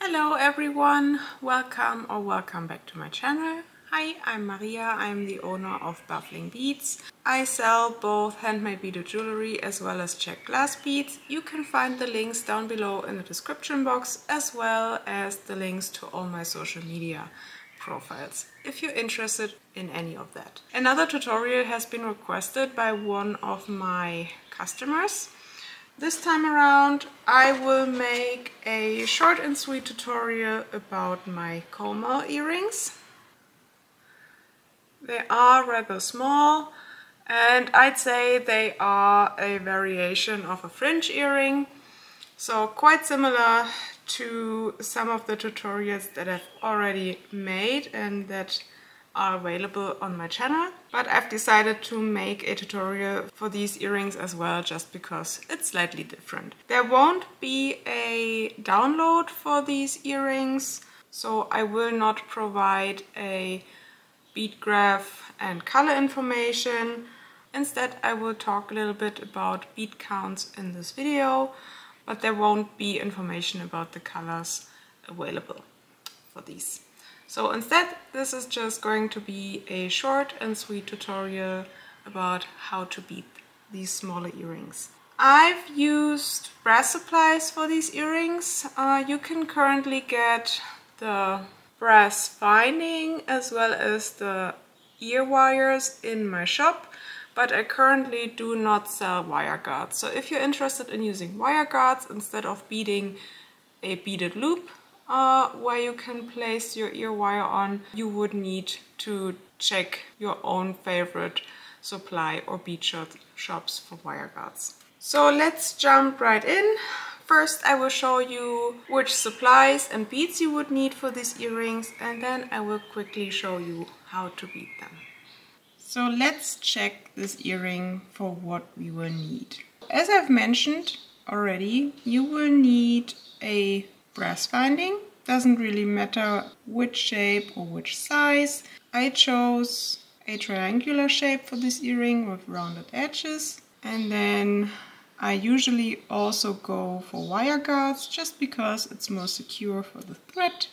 Hello everyone, welcome back to my channel. Hi, I'm Maria, I'm the owner of Baffling Beads. I sell both handmade beaded jewelry as well as checked glass beads. You can find the links down below in the description box as well as the links to all my social media profiles if you're interested in any of that. Another tutorial has been requested by one of my customers. This time around I will make a short and sweet tutorial about my Como earrings. They are rather small and I'd say they are a variation of a fringe earring, so quite similar to some of the tutorials that I've already made and that are available on my channel, but I've decided to make a tutorial for these earrings as well just because it's slightly different. There won't be a download for these earrings, so I will not provide a bead graph and color information. Instead, I will talk a little bit about bead counts in this video, but there won't be information about the colors available for these. So instead, this is just going to be a short and sweet tutorial about how to bead these smaller earrings. I've used brass supplies for these earrings. You can currently get the brass binding as well as the ear wires in my shop, but I currently do not sell wire guards. So if you're interested in using wire guards instead of beading a beaded loop, where you can place your ear wire on, you would need to check your own favorite supply or bead shops for wire guards. So let's jump right in. First I will show you which supplies and beads you would need for these earrings, and then I will quickly show you how to bead them. So let's check this earring for what we will need. As I've mentioned already, you will need a brass binding. Doesn't really matter which shape or which size. I chose a triangular shape for this earring with rounded edges, and then I usually also go for wire guards just because it's more secure for the thread,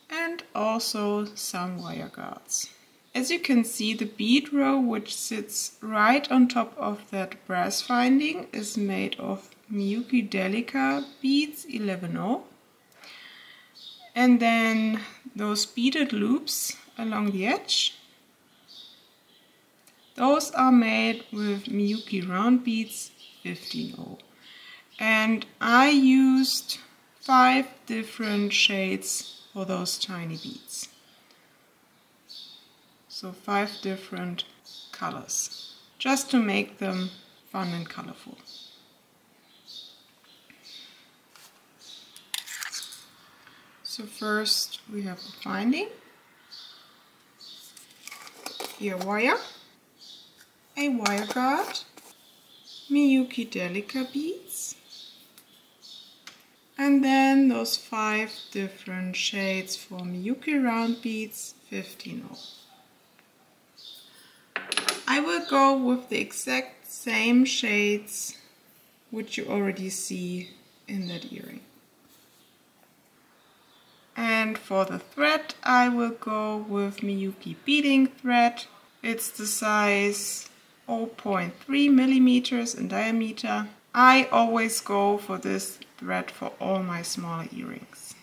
and also some wire guards. As you can see, the bead row which sits right on top of that brass binding is made of Miyuki Delica beads 11-0. And then those beaded loops along the edge, those are made with Miyuki round beads 15-0. And I used 5 different shades for those tiny beads. So 5 different colors, just to make them fun and colorful. So first we have the binding, ear wire, a wire guard, Miyuki Delica beads, and then those 5 different shades for Miyuki round beads 15-0. I will go with the exact same shades which you already see in that earring. And for the thread, I will go with Miyuki beading thread. It's the size 0.3 millimeters in diameter. I always go for this thread for all my smaller earrings.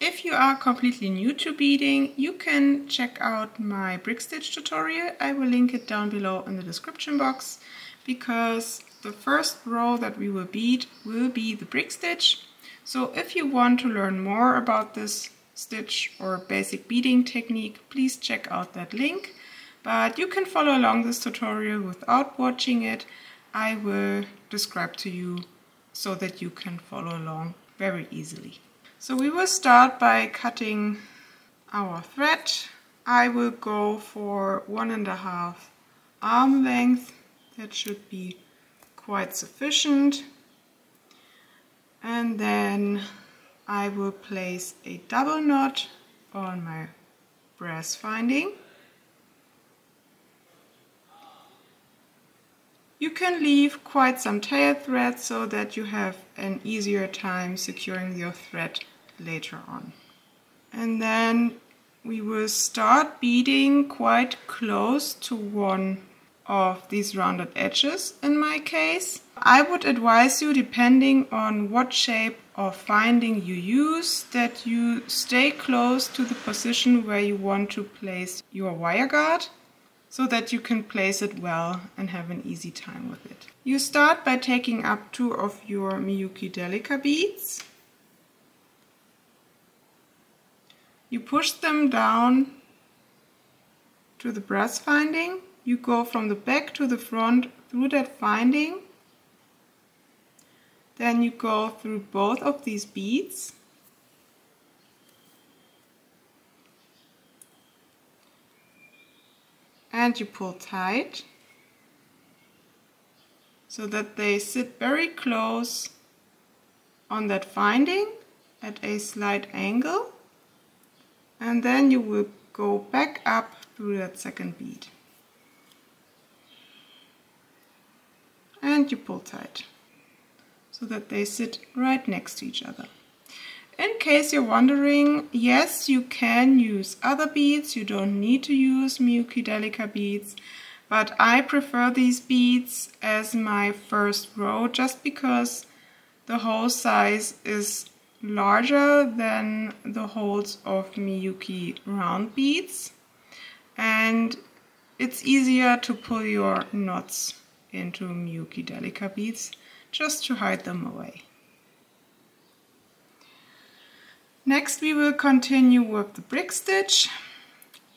If you are completely new to beading, you can check out my brick stitch tutorial. I will link it down below in the description box, because the first row that we will bead will be the brick stitch. So if you want to learn more about this stitch or basic beading technique, please check out that link. But you can follow along this tutorial without watching it. I will describe to you so that you can follow along very easily. So we will start by cutting our thread. I will go for 1.5 arm length. That should be quite sufficient. And then I will place a double knot on my brass binding. You can leave quite some tail thread so that you have an easier time securing your thread later on. And then we will start beading quite close to one of these rounded edges in my case. I would advise you, depending on what shape of finding you use, that you stay close to the position where you want to place your wire guard, so that you can place it well and have an easy time with it. You start by taking up 2 of your Miyuki Delica beads. You push them down to the brass finding. You go from the back to the front through that finding. Then you go through both of these beads. And you pull tight so that they sit very close on that finding at a slight angle, and then you will go back up through that second bead and you pull tight so that they sit right next to each other. In case you're wondering, yes, you can use other beads, you don't need to use Miyuki Delica beads, but I prefer these beads as my first row just because the hole size is larger than the holes of Miyuki round beads, and it's easier to pull your knots into Miyuki Delica beads just to hide them away. Next we will continue with the brick stitch.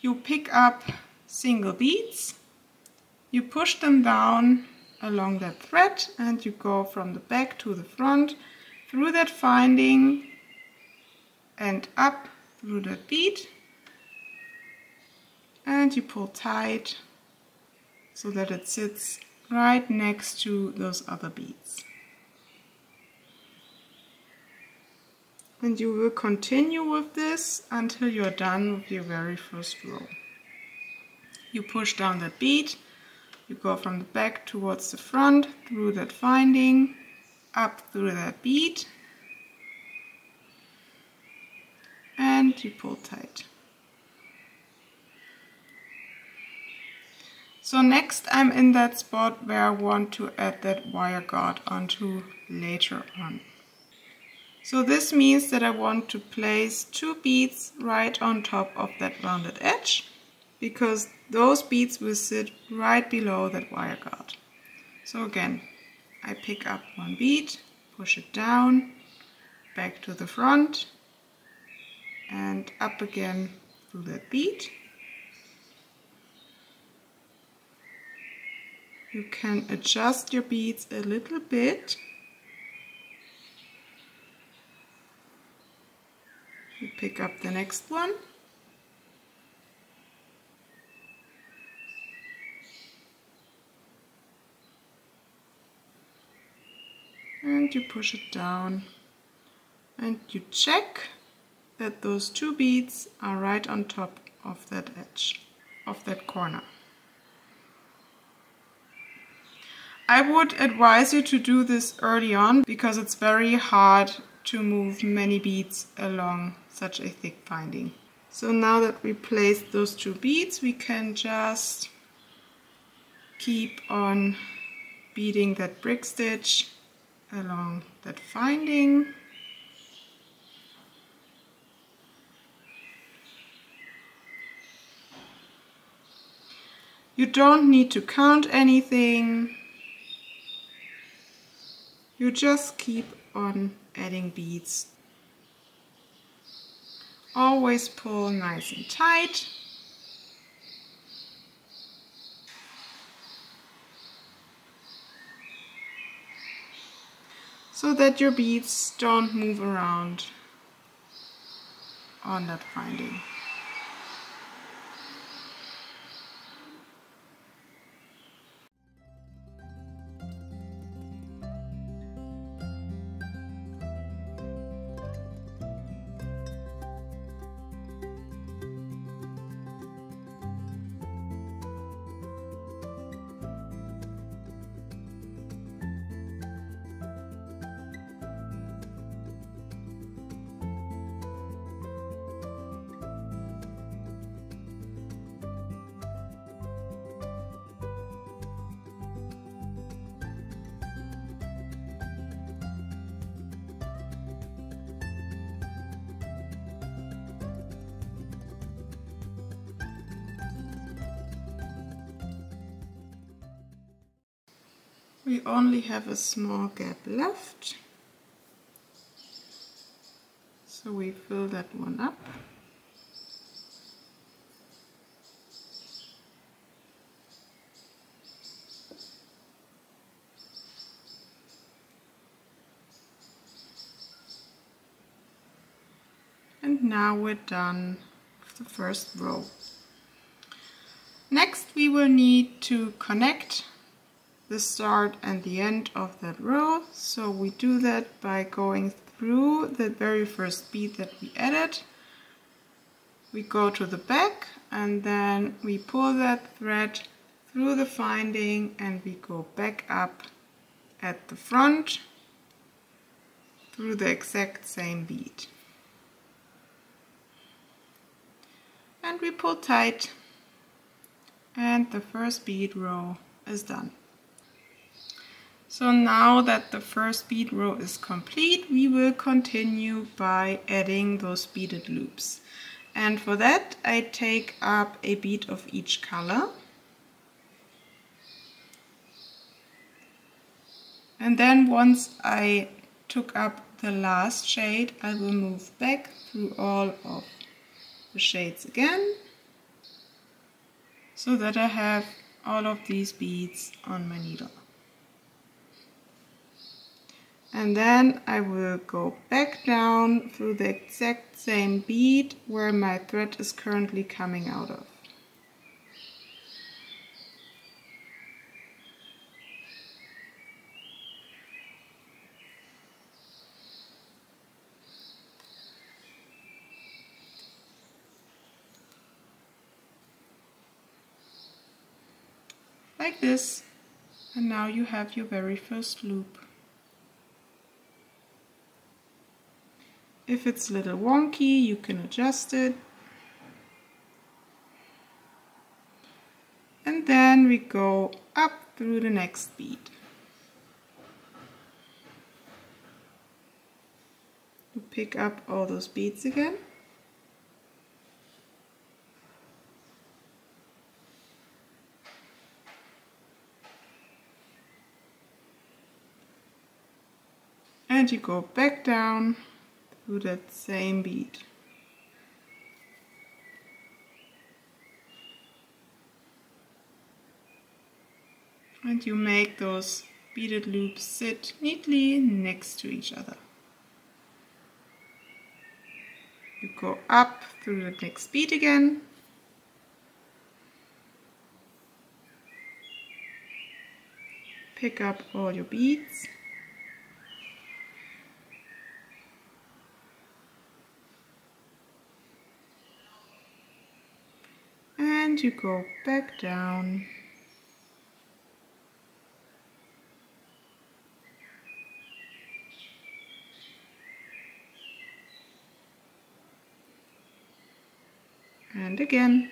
You pick up single beads, you push them down along that thread and you go from the back to the front through that finding and up through that bead, and you pull tight so that it sits right next to those other beads. And you will continue with this until you're done with your very first row. You push down that bead, you go from the back towards the front, through that finding, up through that bead, and you pull tight. So next I'm in that spot where I want to add that wire guard onto later on. So this means that I want to place 2 beads right on top of that rounded edge, because those beads will sit right below that wire guard. So again, I pick up 1 bead, push it down, back to the front, and up again through that bead. You can adjust your beads a little bit. You pick up the next one. And you push it down. And you check that those 2 beads are right on top of that edge, of that corner. I would advise you to do this early on because it's very hard to move many beads along such a thick finding. So now that we placed those 2 beads, we can just keep on beading that brick stitch along that finding. You don't need to count anything. You just keep on adding beads. Always pull nice and tight. So that your beads don't move around on that finding. We only have a small gap left, so we fill that one up. And now we're done with the first row. Next we will need to connect the start and the end of that row. So we do that by going through the very first bead that we added. We go to the back and then we pull that thread through the finding and we go back up at the front through the exact same bead. And we pull tight and the first bead row is done. So now that the first bead row is complete, we will continue by adding those beaded loops. And for that I take up a bead of each color. And then once I took up the last shade, I will move back through all of the shades again, so that I have all of these beads on my needle. And then I will go back down through the exact same bead where my thread is currently coming out of. Like this, and now you have your very first loop. If it's a little wonky, you can adjust it. And then we go up through the next bead. You pick up all those beads again. And you go back down through that same bead. And you make those beaded loops sit neatly next to each other. You go up through the next bead again. Pick up all your beads. And you go back down. And again.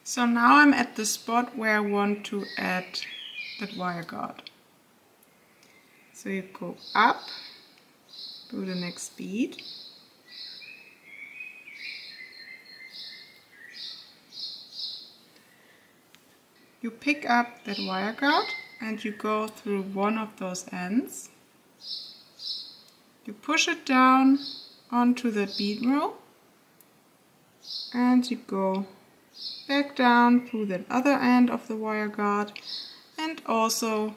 So now I'm at the spot where I want to add that wire guard. So you go up through the next bead. You pick up that wire guard and you go through one of those ends. You push it down onto the bead row and you go back down through that other end of the wire guard and also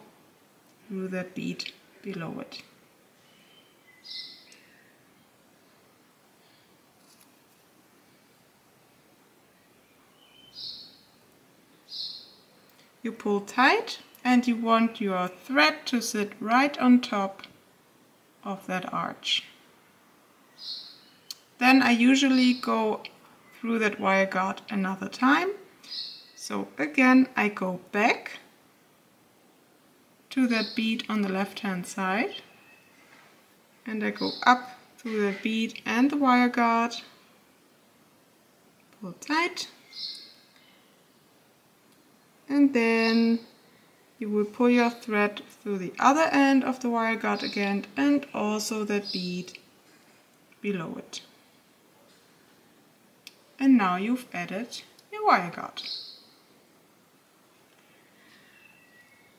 through that bead below it. You pull tight and you want your thread to sit right on top of that arch. Then I usually go through that wire guard another time. So again I go back to that bead on the left hand side and I go up through the bead and the wire guard, pull tight, and then you will pull your thread through the other end of the wire guard again and also that bead below it. And now you've added your wire guard.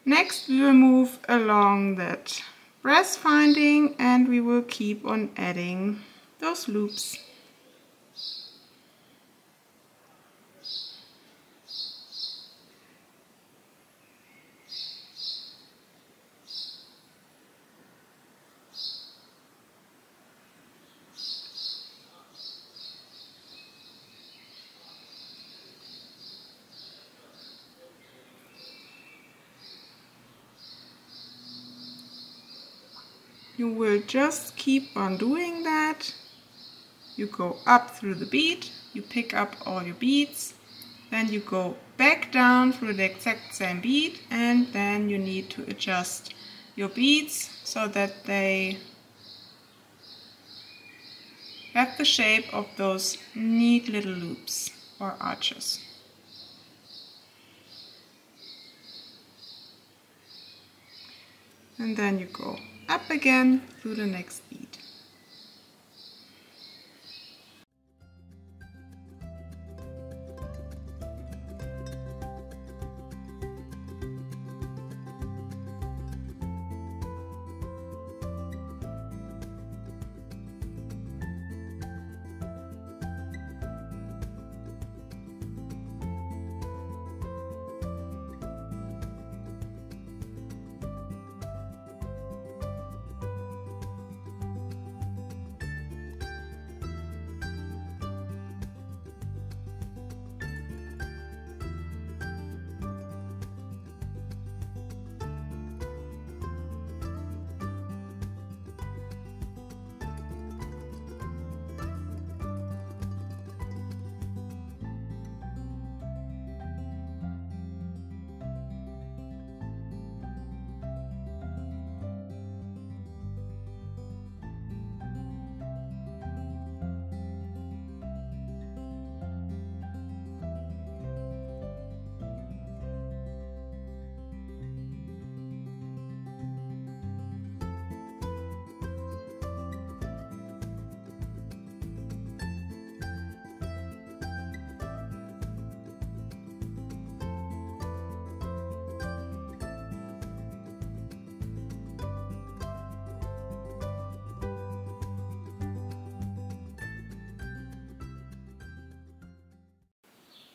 Next we will move along that brass finding and we will keep on adding those loops. You will just keep on doing that. You go up through the bead, you pick up all your beads, then you go back down through the exact same bead, and then you need to adjust your beads so that they have the shape of those neat little loops or arches. And then you go up again through the next bead.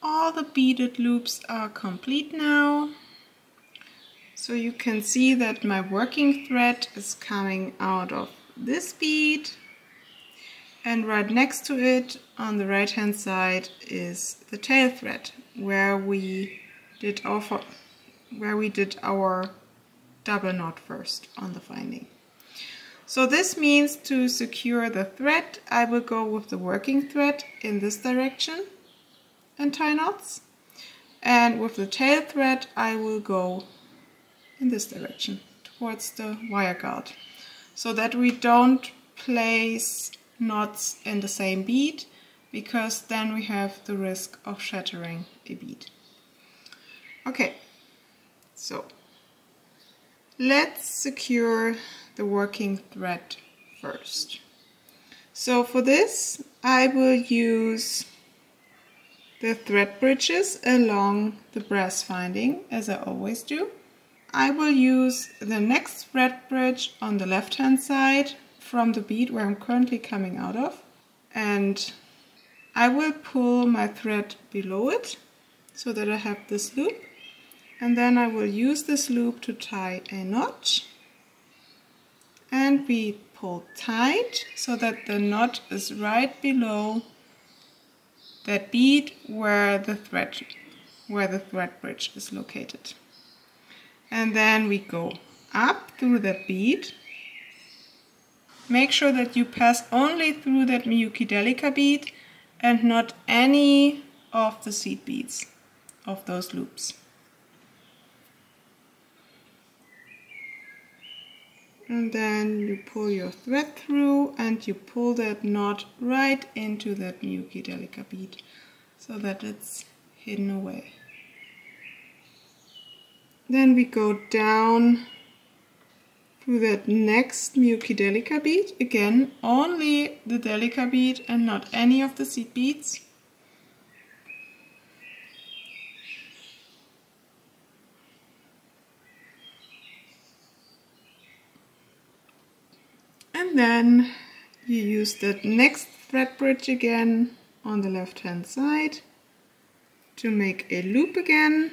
All the beaded loops are complete now. So you can see that my working thread is coming out of this bead, and right next to it on the right hand side is the tail thread where we did our double knot first on the finding. So this means to secure the thread I will go with the working thread in this direction and tie knots, and with the tail thread I will go in this direction towards the wire guard, so that we don't place knots in the same bead, because then we have the risk of shattering a bead. Okay, so let's secure the working thread first. So for this I will use the thread bridges along the brass finding, as I always do. I will use the next thread bridge on the left hand side from the bead where I'm currently coming out of, and I will pull my thread below it so that I have this loop, and then I will use this loop to tie a knot, and we pull tight so that the knot is right below that bead where the thread bridge is located. And then we go up through that bead. Make sure that you pass only through that Miyuki Delica bead and not any of the seed beads of those loops. And then you pull your thread through and you pull that knot right into that Miyuki Delica bead so that it's hidden away. Then we go down through that next Miyuki Delica bead, again only the Delica bead and not any of the seed beads. And then you use that next thread bridge again on the left hand side to make a loop again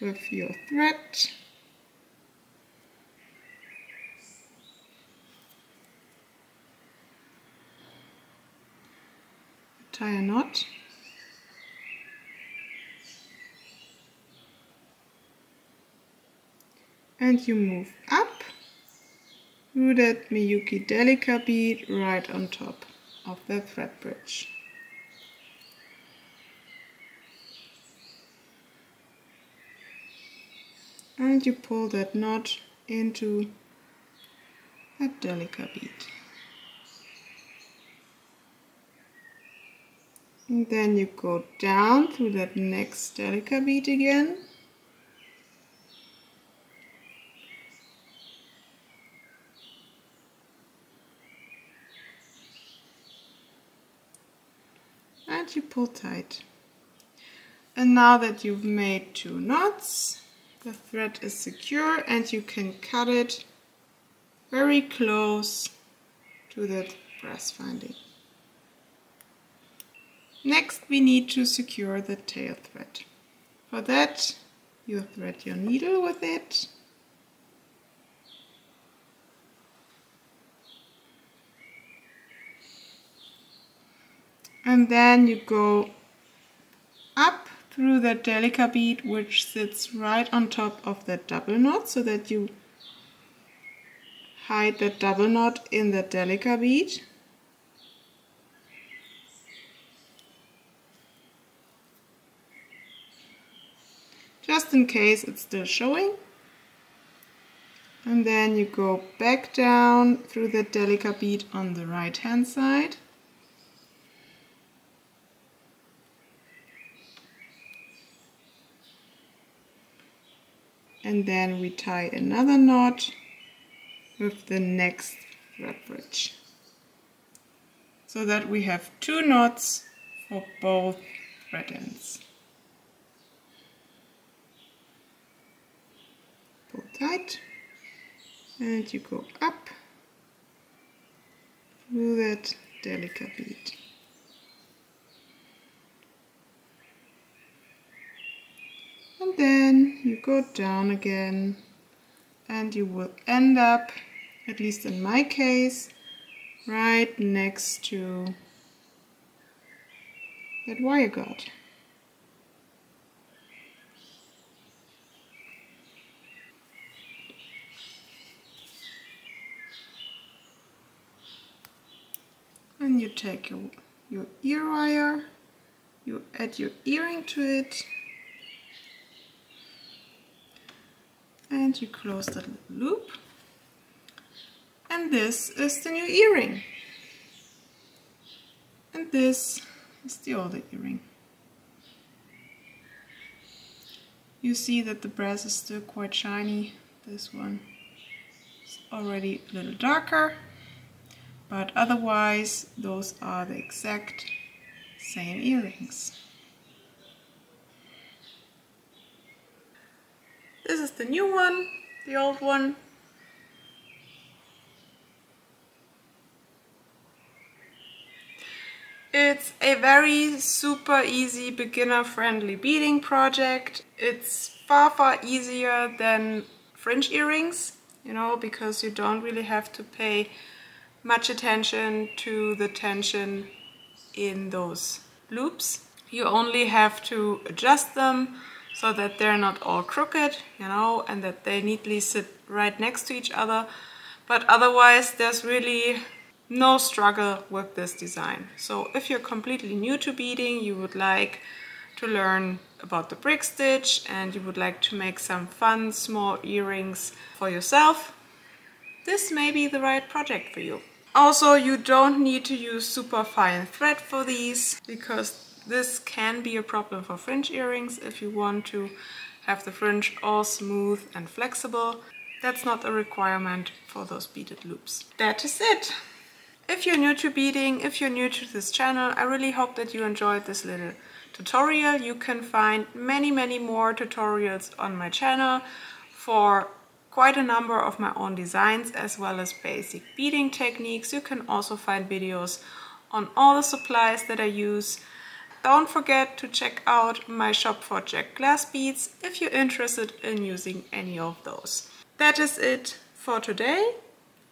with your thread. Tie a knot. And you move up through that Miyuki Delica bead right on top of the thread bridge. And you pull that knot into that Delica bead. And then you go down through that next Delica bead again. And you pull tight. And now that you've made 2 knots, the thread is secure and you can cut it very close to that brass finding. Next we need to secure the tail thread. For that you thread your needle with it. And then you go up through that Delica bead which sits right on top of that double knot so that you hide that double knot in the Delica bead. Just in case it's still showing. And then you go back down through the Delica bead on the right hand side. And then we tie another knot with the next thread bridge. So that we have 2 knots for both thread ends. Pull tight and you go up through that Delica bead. And then you go down again and you will end up, at least in my case, right next to that wire guard. And you take your ear wire, you add your earring to it, and you close that little loop. And this is the new earring. And this is the older earring. You see that the brass is still quite shiny. This one is already a little darker, but otherwise those are the exact same earrings. This is the new one, the old one. It's a very super easy beginner friendly beading project. It's far easier than fringe earrings, you know, because you don't really have to pay much attention to the tension in those loops. You only have to adjust them so that they're not all crooked, you know, and that they neatly sit right next to each other. But otherwise there's really no struggle with this design. So if you're completely new to beading, you would like to learn about the brick stitch and you would like to make some fun small earrings for yourself, this may be the right project for you. Also, you don't need to use super fine thread for these, because this can be a problem for fringe earrings if you want to have the fringe all smooth and flexible. That's not a requirement for those beaded loops. That is it. If you're new to beading, if you're new to this channel, I really hope that you enjoyed this little tutorial. You can find many more tutorials on my channel for quite a number of my own designs, as well as basic beading techniques. You can also find videos on all the supplies that I use. Don't forget to check out my shop for jagged glass beads if you're interested in using any of those. That is it for today.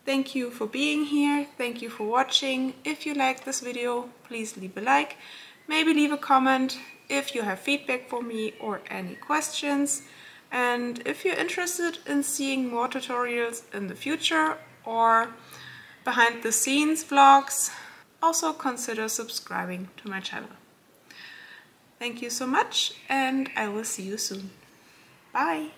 Thank you for being here. Thank you for watching. If you like this video, please leave a like. Maybe leave a comment if you have feedback for me or any questions. And if you're interested in seeing more tutorials in the future or behind the scenes vlogs, also consider subscribing to my channel. Thank you so much, and I will see you soon. Bye!